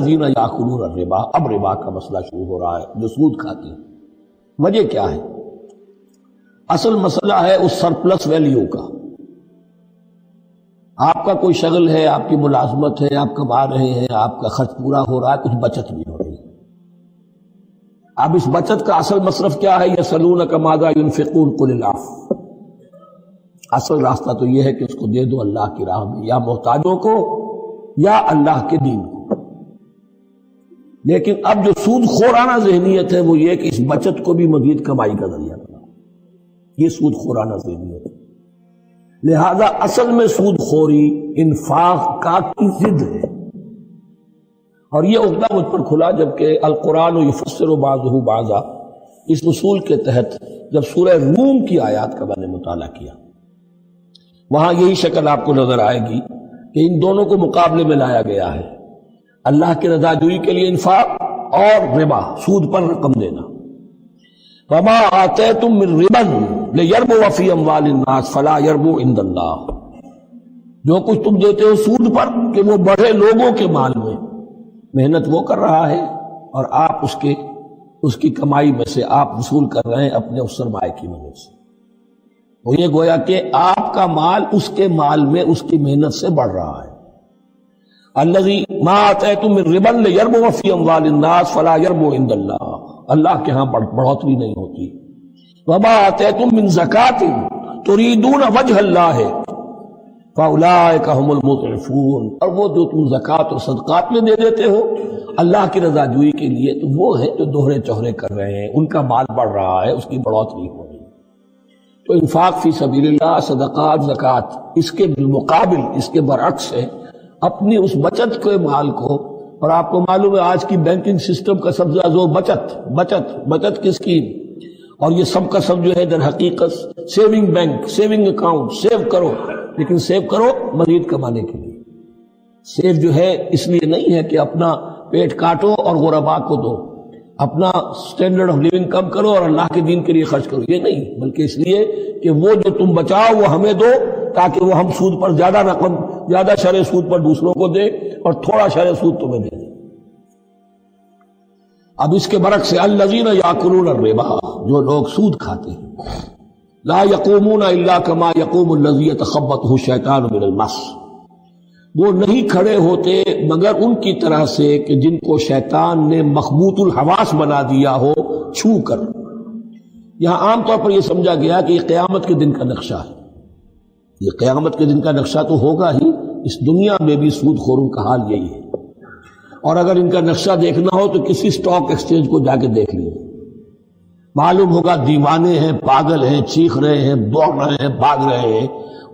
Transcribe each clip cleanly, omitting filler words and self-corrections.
الذین یاکلون الربا، اب ربا کا مسئلہ شروع ہو رہا ہے جو سود کھاتے ہیں۔ وجہ کیا ہے؟ اصل مسئلہ ہے اس سرپلس ویلیو کا۔ آپ کا کوئی شغل ہے، آپ کی ملازمت ہے، آپ کما رہے ہیں، آپ کا خرچ پورا ہو رہا ہے، کچھ بچت بھی ہو رہی ہے۔ اب اس بچت کا اصل مصرف کیا ہے؟ یسألونک ماذا ينفقون قل العفو۔ اصل راستہ تو یہ ہے کہ اس کو دے دو اللہ کی راہ میں، یا محتاجوں کو یا اللہ کے دین کو۔ لیکن اب جو سود خورانہ ذہنیت ہے وہ یہ کہ اس بچت کو بھی مزید کمائی کا ذریعہ بنا، یہ سود خورانہ ذہنیت ہے۔ لہذا اصل میں سود خوری انفاق کا کی ضد ہے، اور یہ عقدہ مجھ پر کھلا جبکہ القرآن یفسر بعضہ بعضا، اس اصول کے تحت جب سورہ روم کی آیات کا میں نے مطالعہ کیا، وہاں یہی شکل آپ کو نظر آئے گی کہ ان دونوں کو مقابلے میں لایا گیا ہے، اللہ کی رضا جوئی کے لیے انفاق اور ربا، سود پر رقم دینا۔ وما آتیتم من ربا لیربو فی اموال الناس فلا یربو عند اللہ، جو کچھ تم دیتے ہو سود پر کہ وہ بڑھے لوگوں کے مال میں، محنت وہ کر رہا ہے اور آپ اس کی کمائی میں سے آپ وصول کر رہے ہیں اپنے اس سرمائے کی وجہ سے۔ وہ یہ گویا کہ آپ کا مال اس کے مال میں اس کی محنت سے بڑھ رہا ہے۔ الذی ما آتیتم من ربا لیربو فی اموال الناس فلا یربو عند اللہ، اللہ کے ہاں بڑھوتری نہیں ہوتی۔ وما آتیتم من زکاۃ تریدون وجہ اللہ فاولئک هم المضعفون، اور وہ جو تم زکوٰۃ اور صدقات میں دے دیتے ہو اللہ کی رضا جوئی کے لیے، تو وہ ہیں جو دوہرے چوہرے کر رہے ہیں، ان کا مال بڑھ رہا ہے، اس کی بڑھوتری ہو رہی ہے۔ تو انفاق فی سبیل اللہ، صدقات، زکوٰۃ، اس کے بالمقابل، اس کے برعکس ہے اپنی اس بچت کے مال کو، اور آپ کو معلوم ہے آج کی بینکنگ سسٹم کا سب سے زیادہ زور بچت کی اسکیم، اور یہ سب کا سب جو ہے در حقیقت saving bank, saving account, save کرو، لیکن سیو کرو مزید کمانے کے لیے۔ سیو جو ہے اس لیے نہیں ہے کہ اپنا پیٹ کاٹو اور غرباء کو دو، اپنا سٹینڈرڈ آف لیونگ کم کرو اور اللہ کے دین کے لیے خرچ کرو، یہ نہیں، بلکہ اس لیے کہ وہ جو تم بچاؤ وہ ہمیں دو، تاکہ وہ ہم سود پر زیادہ رقم، زیادہ شرح سود پر دوسروں کو دے اور تھوڑا شرح سود تمہیں دے دے۔ اب اس کے برعکس سے الذین یاکلون الربا، جو لوگ سود کھاتے ہیں، لا یقومون الا کما یقوم الذی یتخبطہ الشیطان من المس، وہ نہیں کھڑے ہوتے مگر ان کی طرح سے کہ جن کو شیطان نے مخبوط الحواس بنا دیا ہو چھو کر۔ یہاں عام طور پر یہ سمجھا گیا کہ یہ قیامت کے دن کا نقشہ ہے، یہ قیامت کے دن کا نقشہ تو ہوگا ہی، اس دنیا میں بھی سود خوروں کا حال یہی ہے۔ اور اگر ان کا نقشہ دیکھنا ہو تو کسی سٹاک ایکسچینج کو جا کے دیکھ لیجیے، معلوم ہوگا دیوانے ہیں، پاگل ہیں، چیخ رہے ہیں، دوڑ رہے ہیں، بھاگ رہے ہیں،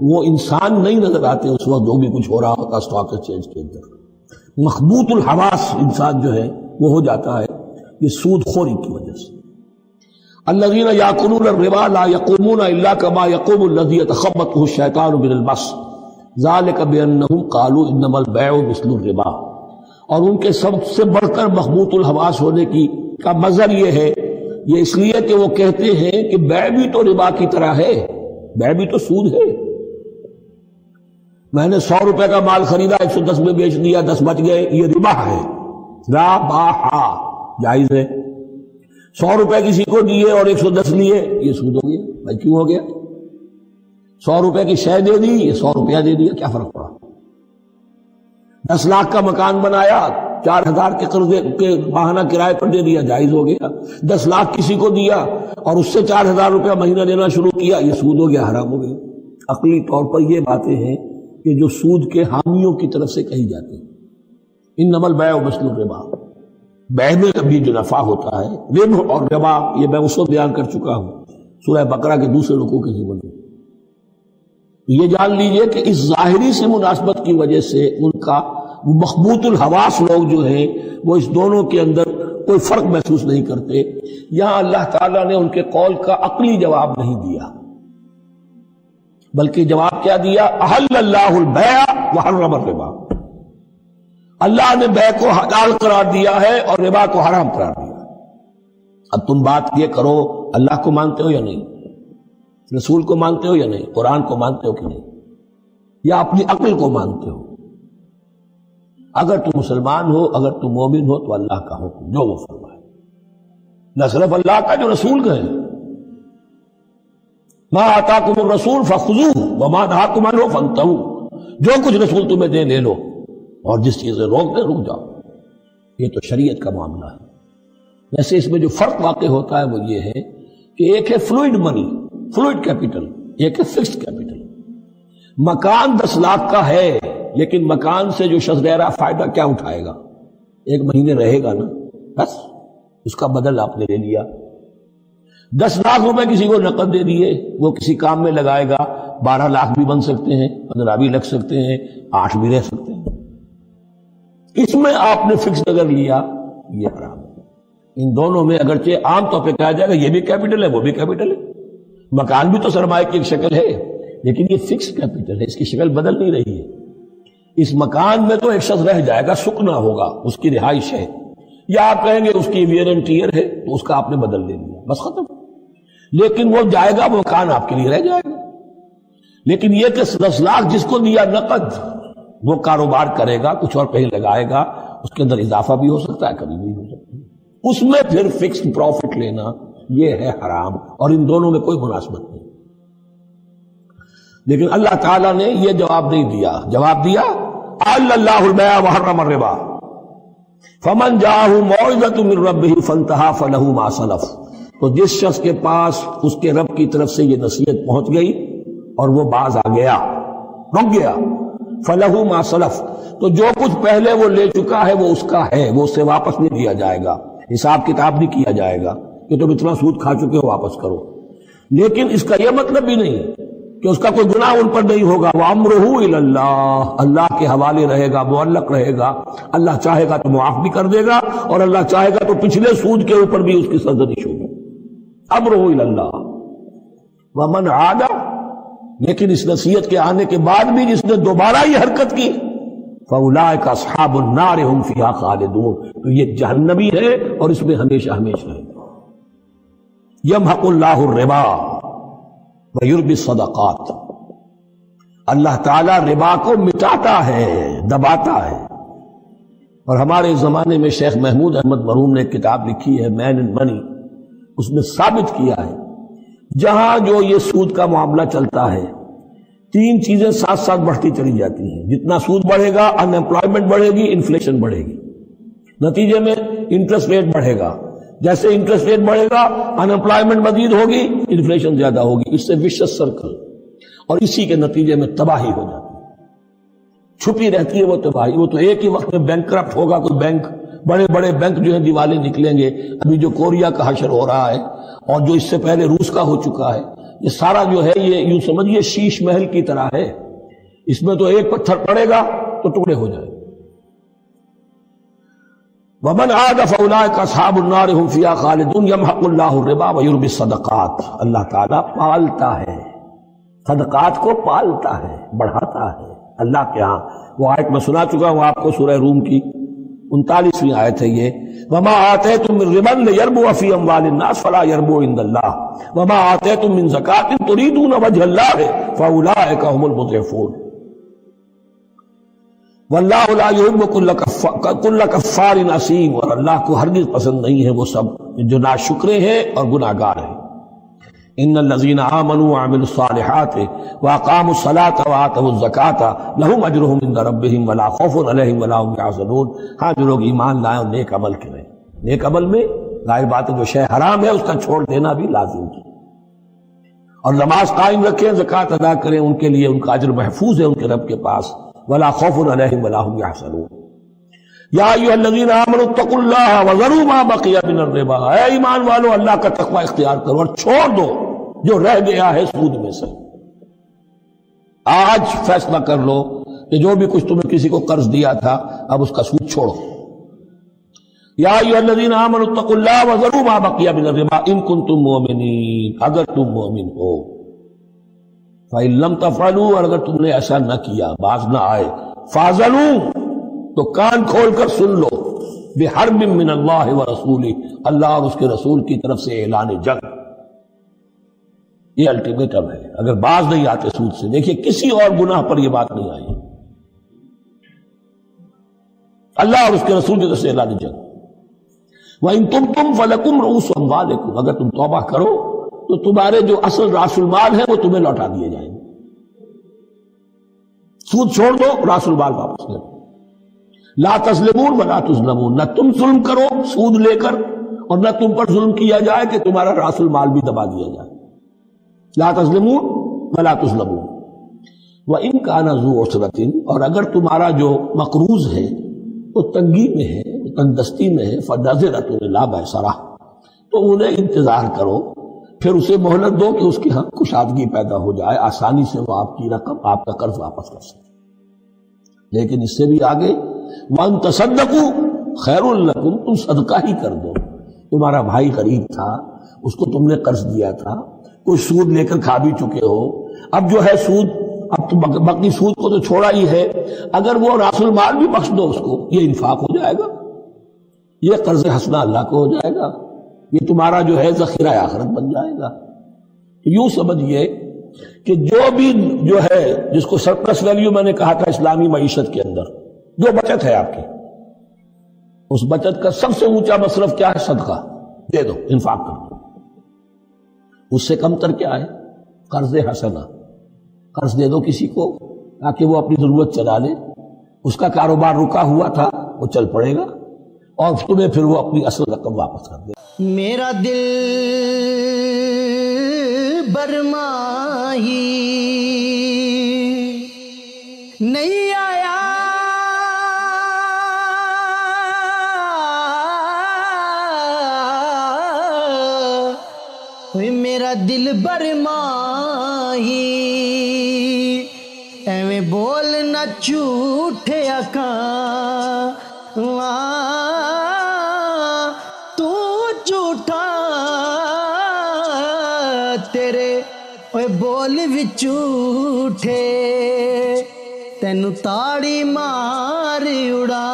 وہ انسان نہیں نظر آتے اس وقت جو بھی کچھ ہو رہا ہوتا سٹاک ایکسچینج کے اندر۔ مخبوط الحواس انسان جو ہے وہ ہو جاتا ہے یہ سود خوری کی وجہ سے۔ الذین یاکلون الربا لا یقومون الا کما یقوم الذی یتخبطہ الشیطان من المس ذلک بانہم قالوا انما البیع مثل الربا، اور ان کے سب سے بڑھ کر مخبوط الحواس ہونے کا مظہر یہ ہے، یہ اس لیے کہ وہ کہتے ہیں کہ بیع بھی تو ربا کی طرح ہے، بیع بھی تو سود ہے۔ میں نے 100 روپے کا مال خریدا، 110 میں بیچ دیا، 10 بچ گئے، یہ ربا ہے، ربا جائز ہے۔ 100 روپے کسی کو دیے اور 110 لیے، یہ سود ہو گیا۔ بھائی کیوں ہو گیا؟ 100 روپے کی شے دے دی، یہ 100 روپیہ دے دیا، کیا فرق پڑا؟ 10 لاکھ کا مکان بنایا، 4000 کے قرضے کے ماہانہ کرائے پر دے دیا، جائز ہو گیا۔ 10 لاکھ کسی کو دیا اور اس سے 4000 روپیہ مہینہ دینا شروع کیا، یہ سود ہو گیا، حرام ہو گیا۔ عقلی طور پر یہ باتیں ہیں کہ جو سود کے حامیوں کی طرف سے کہی جاتی ہیں۔ انما البیع مثل الربا، بیع میں کبھی جو نفع ہوتا ہے، ربح اور ربا یہ میں اس وقت بیان کر چکا ہوں سورہ بقرہ کے دوسرے رکوع کے ضمن میں۔ یہ جان لیجئے کہ اس ظاہری سے مناسبت کی وجہ سے ان کا مخبوط الحواس لوگ جو ہیں وہ اس دونوں کے اندر کوئی فرق محسوس نہیں کرتے۔ یہاں اللہ تعالیٰ نے ان کے قول کا عقلی جواب نہیں دیا، بلکہ جواب کیا دیا؟ احل اللہ البیع وحرم الربا، اللہ نے بیع کو حلال قرار دیا ہے اور ربا کو حرام قرار دیا۔ اب تم بات یہ کرو، اللہ کو مانتے ہو یا نہیں؟ رسول کو مانتے ہو یا نہیں؟ قرآن کو مانتے ہو کہ نہیں؟ یا اپنی عقل کو مانتے ہو؟ اگر تم مسلمان ہو، اگر تم مومن ہو تو اللہ کا حکم جو وہ فرمائے، نہ صرف اللہ کا، جو رسول کا ہے، ما آتاکم الرسول فخذوہ وما نہاکم عنہ فانتہوا، جو کچھ رسول تمہیں دے لے لو، اور جس چیز سے روک دے رک جاؤ۔ یہ تو شریعت کا معاملہ ہے۔ ویسے اس میں جو فرق واقع ہوتا ہے وہ یہ ہے کہ ایک ہے فلوئڈ منی، فلوئڈ کیپٹل، ایک ہے فکسڈ کیپٹل۔ مکان 10 لاکھ کا ہے، لیکن مکان سے جو شخص رہ رہا فائدہ کیا اٹھائے گا؟ 1 مہینے رہے گا نا، بس اس کا بدل آپ نے لے لیا۔ 10 لاکھ روپے کسی کو نقد دے دیے، وہ کسی کام میں لگائے گا، 12 لاکھ بھی بن سکتے ہیں، 15 بھی لگ سکتے ہیں، 8 بھی رہ سکتے ہیں۔ اس میں آپ نے فکس اگر لیا، یہ حرام ہے۔ ان دونوں میں اگرچہ عام طور پہ کہا جائے گا یہ بھی کیپٹل ہے وہ بھی کیپٹل ہے، مکان بھی تو سرمایہ کی ایک شکل ہے، لیکن یہ فکس کیپٹل ہے، اس کی شکل بدل نہیں رہی ہے۔ اس مکان میں تو ایک شخص رہ جائے گا، سکنا ہوگا، اس کی رہائش ہے، یا آپ کہیں گے اس کی ویئر اینڈ ٹیئر ہے تو اس کا آپ نے بدل دے دیا، بس ختم۔ لیکن وہ جائے گا، وہ مکان آپ کے لیے رہ جائے گا۔ لیکن یہ کہ 10 لاکھ جس کو دیا نقد، وہ کاروبار کرے گا، کچھ اور کہیں لگائے گا، اس کے اندر اضافہ بھی ہو سکتا ہے، کمی بھی ہو سکتی ہے، اس میں پھر فکسڈ پروفٹ لینا یہ ہے حرام، اور ان دونوں میں کوئی مناسبت نہیں۔ لیکن اللہ تعالیٰ نے یہ جواب نہیں دیا، جواب دیا احل اللہ البیع وحرم الربا فمن جاءہ موعظۃ من ربہ فانتہی فلہ ما سلف، تو جس شخص کے پاس اس کے رب کی طرف سے یہ نصیحت پہنچ گئی اور وہ باز آ گیا، رک گیا، فلہ ما سلف، تو جو کچھ پہلے وہ لے چکا ہے وہ اس کا ہے، وہ اسے واپس نہیں دیا جائے گا، حساب کتاب نہیں کیا جائے گا کہ تم اتنا سود کھا چکے ہو واپس کرو۔ لیکن اس کا یہ مطلب بھی نہیں کہ اس کا کوئی گناہ ان پر نہیں ہوگا، وَأَمْرُهُ إِلَى اللَّهِ، اللہ کے حوالے رہے گا، معلق رہے گا، اللہ چاہے گا تو معاف بھی کر دے گا، اور اللہ چاہے گا تو پچھلے سود کے اوپر بھی اس کی سرزنش ہوگی۔ أَمْرُهُ إِلَى اللَّهِ وَمَنْ عَادَ، لیکن اس نصیحت کے آنے کے بعد بھی جس نے دوبارہ یہ حرکت کی، فَأُولَٰئِكَ أَصْحَابُ النَّارِ هُمْ فِيهَا خَالِدُونَ، تو یہ جہنمی ہے اور اس میں ہمیشہ ہمیشہ رہے گا۔ يَمْحَقُ اللَّهُ الرِّبَا وَيُرْبِي الصَّدَقَاتِ، اللہ تعالیٰ ربا کو مٹاتا ہے، دباتا ہے۔ اور ہمارے زمانے میں شیخ محمود احمد مرحوم نے ایک کتاب لکھی ہے مین اینڈ منی، اس میں ثابت کیا ہے جہاں جو یہ سود کا معاملہ چلتا ہے 3 چیزیں ساتھ ساتھ بڑھتی چلی جاتی ہیں۔ جتنا سود بڑھے گا ان امپلائمنٹ بڑھے گی، انفلیشن بڑھے گی، نتیجے میں انٹرسٹ ریٹ بڑھے گا، جیسے انٹرسٹ ریٹ بڑھے گا ان امپلائمنٹ مزید ہوگی، انفلیشن زیادہ ہوگی، اس سے وشس سرکل، اور اسی کے نتیجے میں تباہی ہو جاتی ہے، چھپی رہتی ہے وہ تباہی۔ وہ تو ایک ہی وقت میں بینک کرپٹ ہوگا، کوئی بینک، بڑے بڑے بینک جو ہیں دیوالے نکلیں گے، ابھی جو کوریا کا حشر ہو رہا ہے اور جو اس سے پہلے روس کا ہو چکا ہے، یہ سارا جو ہے یہ یوں سمجھیے شیش محل کی طرح ہے، اس میں تو ایک پتھر پڑے گا تو ٹکڑے ہو جائیں گے۔ وَمَنْ عَادَ فَأُولَٰئِكَ أَصْحَابُ النَّارِ هُمْ فِيهَا خَالِدُونَ يَمْحَقُ اللَّهُ الرِّبَا وَيُرْبِي الصَّدَقَاتِ، اللہ تعالیٰ پالتا ہے، صدقات کو پالتا ہے، بڑھاتا ہے اللہ کے ہاں۔ وہ آیت میں سنا چکا ہوں آپ کو، سورہ روم کی 39ویں آیت ہے یہ، وَمَا آتَيْتُم مِّن رِّبًا لِّيَرْبُوَ فِي أَمْوَالِ النَّاسِ فَلَا يَرْبُو عِندَ اللَّهِ وَمَا آتَيْتُم مِّن زَكَاةٍ تُرِيدُونَ وَجْهَ اللَّهِ فَأُولَٰئِكَ هُمُ الْمُضْعِفُونَ وَاللَّهُ لَا يُحِبُّ كُلَّ كَفَّارٍ أَثِيمٍ، اور اللہ کو ہرگز پسند نہیں ہے وہ سب جو ناشکرے ہیں اور گناہ گار ہیں۔ ان الذين آمنوا وعملوا الصالحات واقاموا الصلاة وآتوا الزكاة لهم اجرهم عند ربهم ولا خوف عليهم ولا هم يحزنون، ہاں جو لوگ ایمان لائیں اور نیک عمل کریں، نیک عمل میں ظاہر بات ہے جو شے حرام ہے اس کا چھوڑ دینا بھی لازم ہے، اور نماز قائم رکھیں، زکوٰۃ ادا کریں، ان کے لیے ان کا اجر محفوظ ہے ان کے رب کے پاس، ولا خوف عليهم ولا هم يحزنون۔ یا ایھا الذین آمنوا اتقوا اللہ وذروا ما بقی من الربا، اے ایمان والو اللہ کا تقوی اختیار کرو اور چھوڑ دو جو رہ گیا ہے سود میں سے۔ آج فیصلہ کر لو کہ جو بھی کچھ تمہیں کسی کو قرض دیا تھا اب اس کا سود چھوڑو۔ یا ایھا الذین آمنوا اتقوا اللہ وذروا ما بقی من الربا ان کنتم مؤمنین، اگر تم مومن ہو، فإن لم تفعلوا، اور اگر تم نے ایسا نہ کیا، باز نہ آئے، فاذنوا، تو کان کھول کر سن لو، بحرب من اللہ ورسولہ، اللہ اور اس کے رسول کی طرف سے اعلان جنگ، یہ الٹیمیٹم ہے اگر باز نہیں آتے سود سے۔ دیکھیے کسی اور گناہ پر یہ بات نہیں آئی، اللہ اور اس کے رسول کی طرف سے اعلان جنگ۔ وَإِن تُبْتُمْ فَلَكُمْ رُءُوسُ أَمْوَالِكُمْ، اگر تم توبہ کرو تو تمہارے جو اصل راس المال ہے وہ تمہیں لوٹا دیے جائیں گے۔ سود چھوڑ دو، راس المال واپس لے لو۔ لا تظلمون ولا تظلمون، نہ تم ظلم کرو سود لے کر اور نہ تم پر ظلم کیا جائے کہ تمہارا راس المال بھی دبا دیا جائے۔ لا تظلمون ولا تظلمون۔ وَإِن كَانَ ذُو عُسْرَةٍ، اور اگر تمہارا جو مقروض ہے وہ تنگی میں ہے، تنگ دستی میں ہے، فَنَظِرَةٌ إِلَىٰ مَيْسَرَةٍ، تو انہیں انتظار کرو، پھر اسے مہلت دو کہ اس کی ہم کشادگی پیدا ہو جائے، آسانی سے وہ آپ کی رقم، آپ کا قرض واپس کر سکے۔ لیکن اس سے بھی آگے وَأَن تَصَدَّقُوا خَيْرٌ لَكُمْ، تم صدقہ ہی کر دو۔ تمہارا بھائی غریب تھا، اس کو تم نے قرض دیا تھا، کوئی سود لے کر کھا بھی چکے ہو، اب جو ہے سود، اب تو باقی سود کو تو چھوڑا ہی ہے، اگر وہ راس المال بھی بخش دو اس کو، یہ انفاق ہو جائے گا، یہ قرض حسنہ اللہ کو ہو جائے گا، یہ تمہارا جو ہے ذخیرہ آخرت بن جائے گا۔ یوں سمجھیے کہ جو بھی جو ہے جس کو سرپلس ویلیو میں نے کہا تھا اسلامی معیشت کے اندر جو بچت ہے آپ کی، اس بچت کا سب سے اونچا مصرف کیا ہے؟ صدقہ دے دو، انفاق کر دو۔ اس سے کم تر کیا ہے؟ قرض حسنہ، قرض دے دو کسی کو تاکہ وہ اپنی ضرورت چلا لے، اس کا کاروبار رکا ہوا تھا وہ چل پڑے گا اور تمہیں پھر وہ اپنی اصل رقم واپس کر دے۔ میرا دل برماہی نہیں آیا، میرا دل برماہی ایویں بولنا جھوٹے آکاں، تو جھوٹا تیرے اوے بول وچ جھوٹے، تینو تاڑی مار اڑا،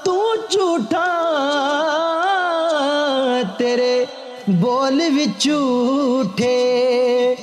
تو جھوٹا تیرے بول وچ جھوٹے۔